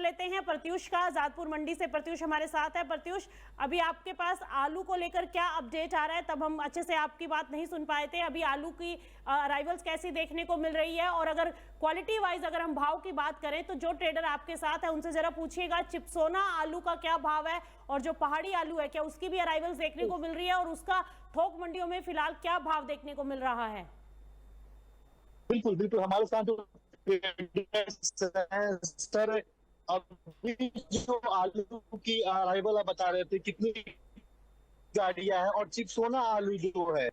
लेते हैं प्रत्युष का, आजादपुर मंडी से प्रत्युष हमारे साथ है। प्रत्युष, अभी आपके पास आलू को लेकर क्या अपडेट आ रहा है? तब हम अच्छे से आपकी बात नहीं सुन पाए थे। अभी आलू की अराइवल्स कैसी देखने को मिल रही है, और अगर क्वालिटी वाइज अगर हम भाव की बात करें तो जो ट्रेडर आपके साथ है उनसे जरा पूछिएगा चिप्सोना आलू का क्या भाव है, और जो पहाड़ी आलू है क्या उसकी भी अराइवल्स देखने को मिल रही है, और उसका थोक मंडियों में फिलहाल क्या भाव देखने को मिल रहा है? बिल्कुल बिल्कुल, हमारे साथ जो सर, अभी जो आलू की अराइवल आप बता रहे थे, कितनी गाड़ियां हैं, और चिप्सोना आलू जो है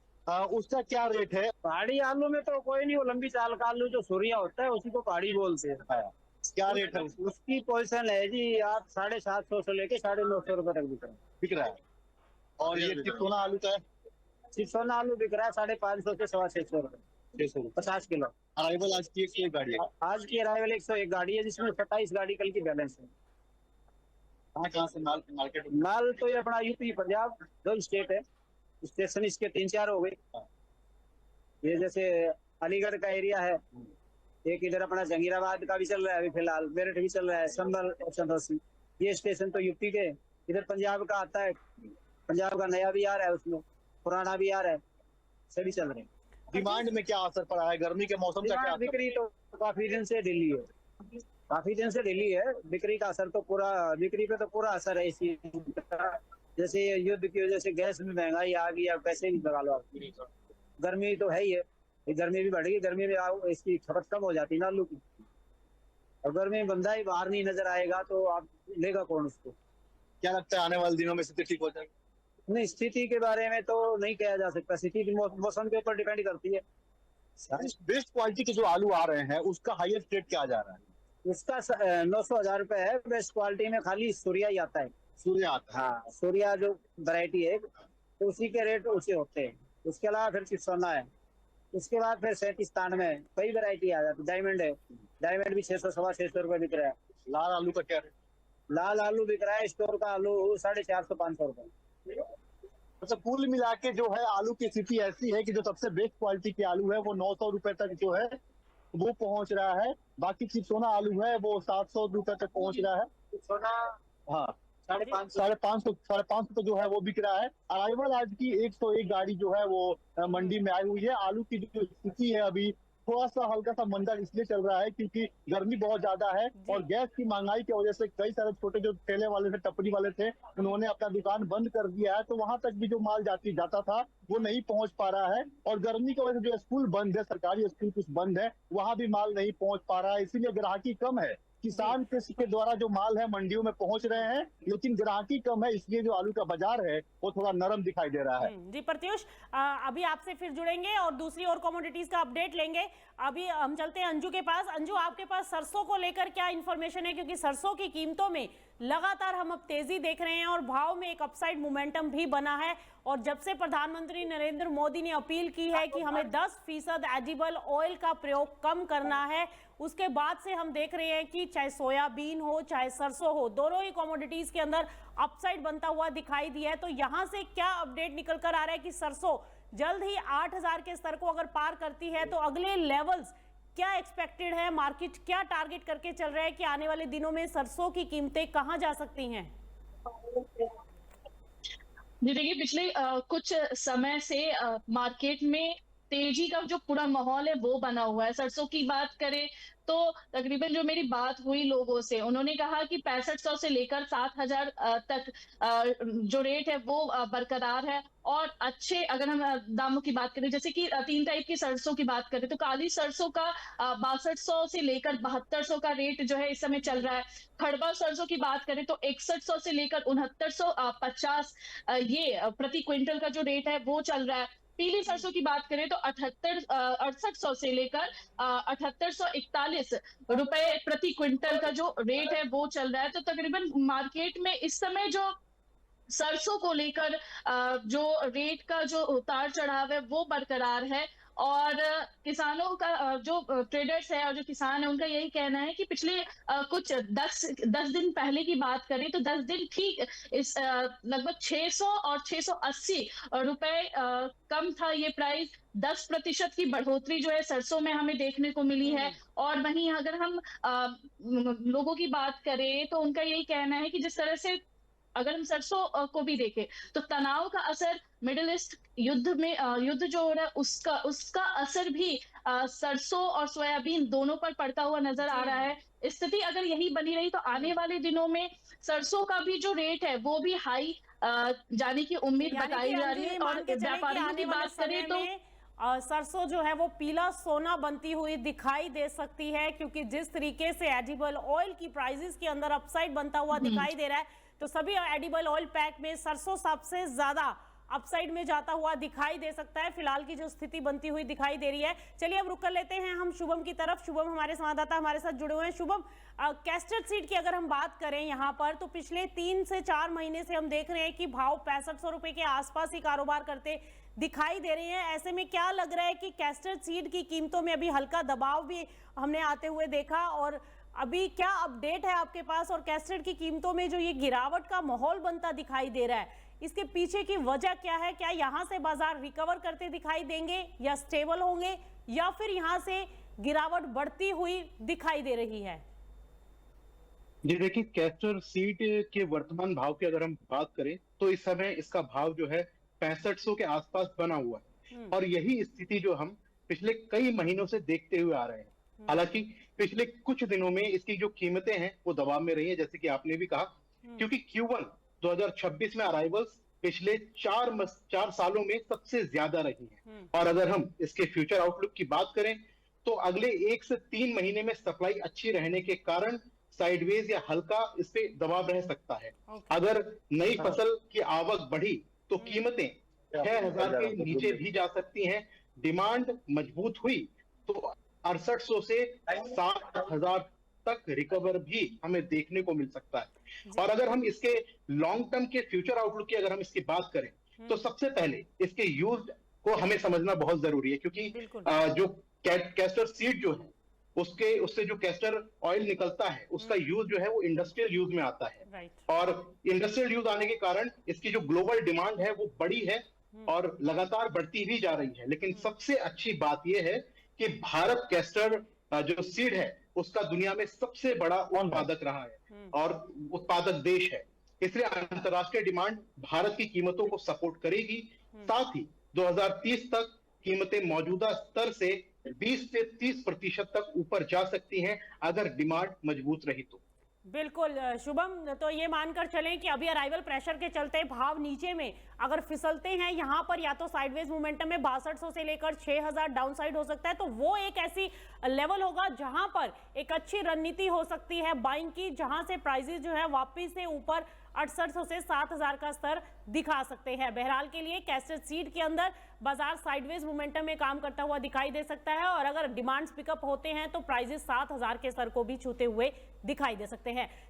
उसका क्या रेट है? पहाड़ी आलू में तो कोई नहीं, वो लंबी चाल का आलू जो सूर्या होता है उसी को पहाड़ी बोलते हैं। क्या रेट है उसकी पोजीशन है जी, आप 750 से लेके 950 रुपए तक बिक रहा है? और ये चिप्सोना आलू का है? चिप्सोना आलू बिक रहा है 550 से 650 रुपए, 600 रुपए 50 किलो। अराइवल आज की 101 गाड़ी है। आज की अराइवल 101 गाड़ी है, जिसमें 27 गाड़ी कल की बैलेंस है। कहाँ से माल मार्केट? माल तो ये अपना यूपी पंजाब दो स्टेट है, स्टेशन इसके 3-4 हो गए। ये जैसे अलीगढ़ का एरिया है, एक इधर अपना जंगीराबाद का भी चल रहा है, अभी फिलहाल मेरठ भी चल रहा है, संभल और चंद्रसी। ये स्टेशन तो यूपी के। इधर पंजाब का आता है, पंजाब का नया भी आ रहा है, उसमें पुराना भी आ रहा है, सभी चल रहे हैं। डिमांड में क्या असर पड़ा है? गर्मी के मौसम का क्या? बिक्री तो काफी दिन से ढीली है, काफी दिन से ढीली है। बिक्री का असर तो पूरा, बिक्री पे तो पूरा असर है इसी का। जैसे युद्ध की वजह से गैस में महंगाई आ गई, अब पैसे नहीं लगा लो आप। गर्मी तो है ही है, गर्मी भी बढ़ेगी, गर्मी में इसकी खपत कम हो जाती है ना आलू की। और गर्मी में बंदा ही बाहर नहीं नजर आएगा तो आप लेगा कौन उसको? क्या लगता है आने वाले दिनों में स्थिति ठीक हो जाएगी? नहीं, स्थिति के बारे में तो नहीं कहा जा सकता, स्थिति मौसम के ऊपर डिपेंड करती है। बेस्ट क्वालिटी के जो आलू आ रहे हैं उसका हाईएस्ट रेट क्या जा रहा है? उसका 900,000 रुपए है। बेस्ट क्वालिटी में खाली सूर्या ही आता है। सूर्या आता है? हाँ, सूर्या जो वैरायटी है तो उसी के रेट ऊंचे होते हैं। उसके अलावा फिर चिप्सोना है, उसके बाद फिर 37 में कई वैरायटी आ जाती है। डायमंड है, डायमंड भी 600 650 रुपए बिक रहा है। लाल आलू का क्या रेट? लाल आलू बिक रहा है स्टोर का आलू 450-500 रुपए। अच्छा, कुल मिला के जो है आलू की स्थिति ऐसी है कि जो सबसे बेस्ट क्वालिटी के आलू है वो 900 रुपए तक जो है वो पहुंच रहा है। बाकी चिप्सोना आलू है वो 700 रुपए तक पहुंच रहा है। चिप्सोना हाँ, 550 तो जो है वो बिक रहा है। अराइवल आज की 101 गाड़ी जो है वो मंडी में आई हुई है। आलू की जो स्थिति है अभी थोड़ा सा हल्का सा मंदा इसलिए चल रहा है क्योंकि गर्मी बहुत ज्यादा है, और गैस की महंगाई की वजह से कई सारे छोटे जो ठेले वाले थे, टपरी वाले थे, उन्होंने अपना दुकान बंद कर दिया है। तो वहां तक भी जो माल जाता था वो नहीं पहुंच पा रहा है। और गर्मी की वजह से जो स्कूल बंद है, सरकारी स्कूल कुछ बंद है, वहां भी माल नहीं पहुंच पा रहा है, इसीलिए ग्राहकी कम है। किसान कृषि के द्वारा जो माल है मंडियों में पहुंच रहे हैं, लेकिन ग्राहकी कम है, इसलिए जो आलू का बाजार है वो थोड़ा नरम दिखाई दे रहा है। जी प्रत्युष, अभी आपसे फिर जुड़ेंगे और दूसरी और कमोडिटीज का अपडेट लेंगे। अभी हम चलते हैं अंजू के पास। अंजू, आपके पास सरसों को लेकर क्या इंफॉर्मेशन है? क्योंकि सरसों की कीमतों में लगातार हम अब तेजी देख रहे हैं और भाव में एक अपसाइड मोमेंटम भी बना है। और जब से प्रधानमंत्री नरेंद्र मोदी ने अपील की है कि हमें 10% एडिबल ऑयल का प्रयोग कम करना है, उसके बाद से हम देख रहे हैं कि चाहे सोयाबीन हो चाहे सरसों हो, दोनों ही कमोडिटीज के अंदर अपसाइड बनता हुआ दिखाई दिया है। तो यहां से क्या अपडेट निकल कर आ रहा है कि सरसों जल्द ही 8,000 के स्तर को अगर पार करती है तो अगले लेवल्स क्या एक्सपेक्टेड है? मार्केट क्या टारगेट करके चल रहा है कि आने वाले दिनों में सरसों की कीमतें कहां जा सकती हैं? जी देखिए, पिछले कुछ समय से मार्केट में तेजी का जो पूरा माहौल है वो बना हुआ है। सरसों की बात करें तो तकरीबन जो मेरी बात हुई लोगों से, उन्होंने कहा कि 6500 से लेकर 7000 तक जो रेट है वो बरकरार है। और अच्छे अगर हम दामों की बात करें, जैसे कि 3 टाइप की सरसों की बात करें तो काली सरसों का 6200 से लेकर 7200 का रेट जो है इस समय चल रहा है। खड़बा सरसों की बात करें तो 6100 से लेकर 6950 ये प्रति क्विंटल का जो रेट है वो चल रहा है। पीली सरसों की बात करें तो 6800 से लेकर 7841 रुपए प्रति क्विंटल का जो रेट है वो चल रहा है। तो तकरीबन मार्केट में इस समय जो सरसों को लेकर जो रेट का जो उतार चढ़ाव है वो बरकरार है। और किसानों का जो ट्रेडर्स है और जो किसान है उनका यही कहना है कि पिछले कुछ 10 दिन पहले की बात करें तो 10 दिन ठीक इस लगभग 600 और 680 रुपए कम था ये प्राइस। 10% की बढ़ोतरी जो है सरसों में हमें देखने को मिली है। और वहीं अगर हम लोगों की बात करें तो उनका यही कहना है कि जिस तरह से अगर हम सरसों को भी देखें तो तनाव का असर मिडिल ईस्ट युद्ध जो हो रहा है उसका असर भी सरसों और सोयाबीन दोनों पर पड़ता हुआ नजर आ रहा है। स्थिति अगर यही बनी रही तो आने वाले दिनों में सरसों का भी जो रेट है वो भी हाई जाने की उम्मीद बताई जा रही है। और व्यापारियों की बात करें तो सरसों जो है वो पीला सोना बनती हुई दिखाई दे सकती है, क्योंकि जिस तरीके से एडिबल ऑयल की प्राइसेस के अंदर अपसाइड बनता हुआ दिखाई दे रहा है, तो सभी एडिबल ऑयल पैक में सरसों सबसे ज्यादा अपसाइड में जाता हुआ दिखाई दे सकता है। फिलहाल की जो स्थिति बनती हुई दिखाई दे रही है। चलिए अब रुक कर लेते हैं हम शुभम की तरफ। शुभम हमारे संवाददाता हमारे साथ जुड़े हुए हैं। शुभम, कैस्टर सीड की अगर हम बात करें यहाँ पर, तो पिछले 3 से 4 महीने से हम देख रहे हैं कि भाव 6500 रुपए के आसपास ही कारोबार करते दिखाई दे रहे हैं। ऐसे में क्या लग रहा है कि कैस्टर सीड की कीमतों में अभी हल्का दबाव भी हमने आते हुए देखा, और अभी क्या अपडेट है आपके पास? और कैस्टर की कीमतों में जो ये गिरावट का माहौल बनता दिखाई दे रहा है, इसके पीछे की वजह क्या है? क्या यहाँ से बाजार रिकवर करते दिखाई देंगे या स्टेबल होंगे, या फिर यहाँ से गिरावट बढ़ती हुई दिखाई दे रही है? जी देखिए, कैस्टर सीड के वर्तमान भाव की अगर हम बात करें तो इस समय इसका भाव जो है 6500 के आसपास बना हुआ है, और यही स्थिति जो हम पिछले कई महीनों से देखते हुए आ रहे हैं। हालांकि पिछले कुछ दिनों में इसकी जो कीमतें हैं वो दबाव में रही है, जैसे कि आपने भी कहा, क्योंकि Q1 2026 में अराइवल्स पिछले 4 सालों में सबसे ज्यादा रही है। और अगर हम इसके फ्यूचर आउटलुक की बात करें तो अगले 1 से 3 महीने में सप्लाई अच्छी रहने के कारण साइडवेज या हल्का इस पे दबाव रह सकता है। अगर नई फसल की आवक बढ़ी तो कीमतें 6000 के नीचे भी जा सकती हैं। डिमांड मजबूत हुई तो 6800 से 7000 तक रिकवर भी हमें देखने को मिल सकता है। और अगर हम इसके लॉन्ग टर्म के फ्यूचर आउटलुक की अगर हम इसकी बात करें तो सबसे पहले इसके यूज को हमें समझना बहुत जरूरी है, क्योंकि जो कैस्टर सीड जो है उससे जो कैस्टर ऑयल निकलता है उसका यूज जो है वो इंडस्ट्रियल यूज में आता है। और इंडस्ट्रियल यूज आने के कारण इसकी जो ग्लोबल डिमांड है वो बड़ी है और लगातार बढ़ती भी जा रही है। लेकिन सबसे अच्छी बात यह है कि भारत कैस्टर जो सीड है उसका दुनिया में सबसे बड़ा उत्पादक रहा है और उत्पादक देश है, इसलिए अंतरराष्ट्रीय डिमांड भारत की कीमतों को सपोर्ट करेगी। साथ ही 2030 तक कीमतें मौजूदा स्तर से 20 से 30% तक ऊपर जा सकती हैं अगर डिमांड मजबूत रही तो। बिल्कुल शुभम, तो ये मानकर चलें कि अभी अराइवल प्रेशर के चलते भाव नीचे में अगर फिसलते हैं यहाँ पर, या तो साइडवेज मोमेंटम में 6200 से लेकर 6000 डाउनसाइड हो सकता है, तो वो एक ऐसी लेवल होगा जहां पर एक अच्छी रणनीति हो सकती है बाइंग की, जहां से प्राइसेस जो है वापस से ऊपर 6800 से 7000 का स्तर दिखा सकते हैं। बहरहाल के लिए कैस्टर सीड के अंदर बाजार साइडवेज मोमेंटम में काम करता हुआ दिखाई दे सकता है, और अगर डिमांड्स पिकअप होते हैं तो प्राइसेस 7000 के स्तर को भी छूते हुए दिखाई दे सकते हैं।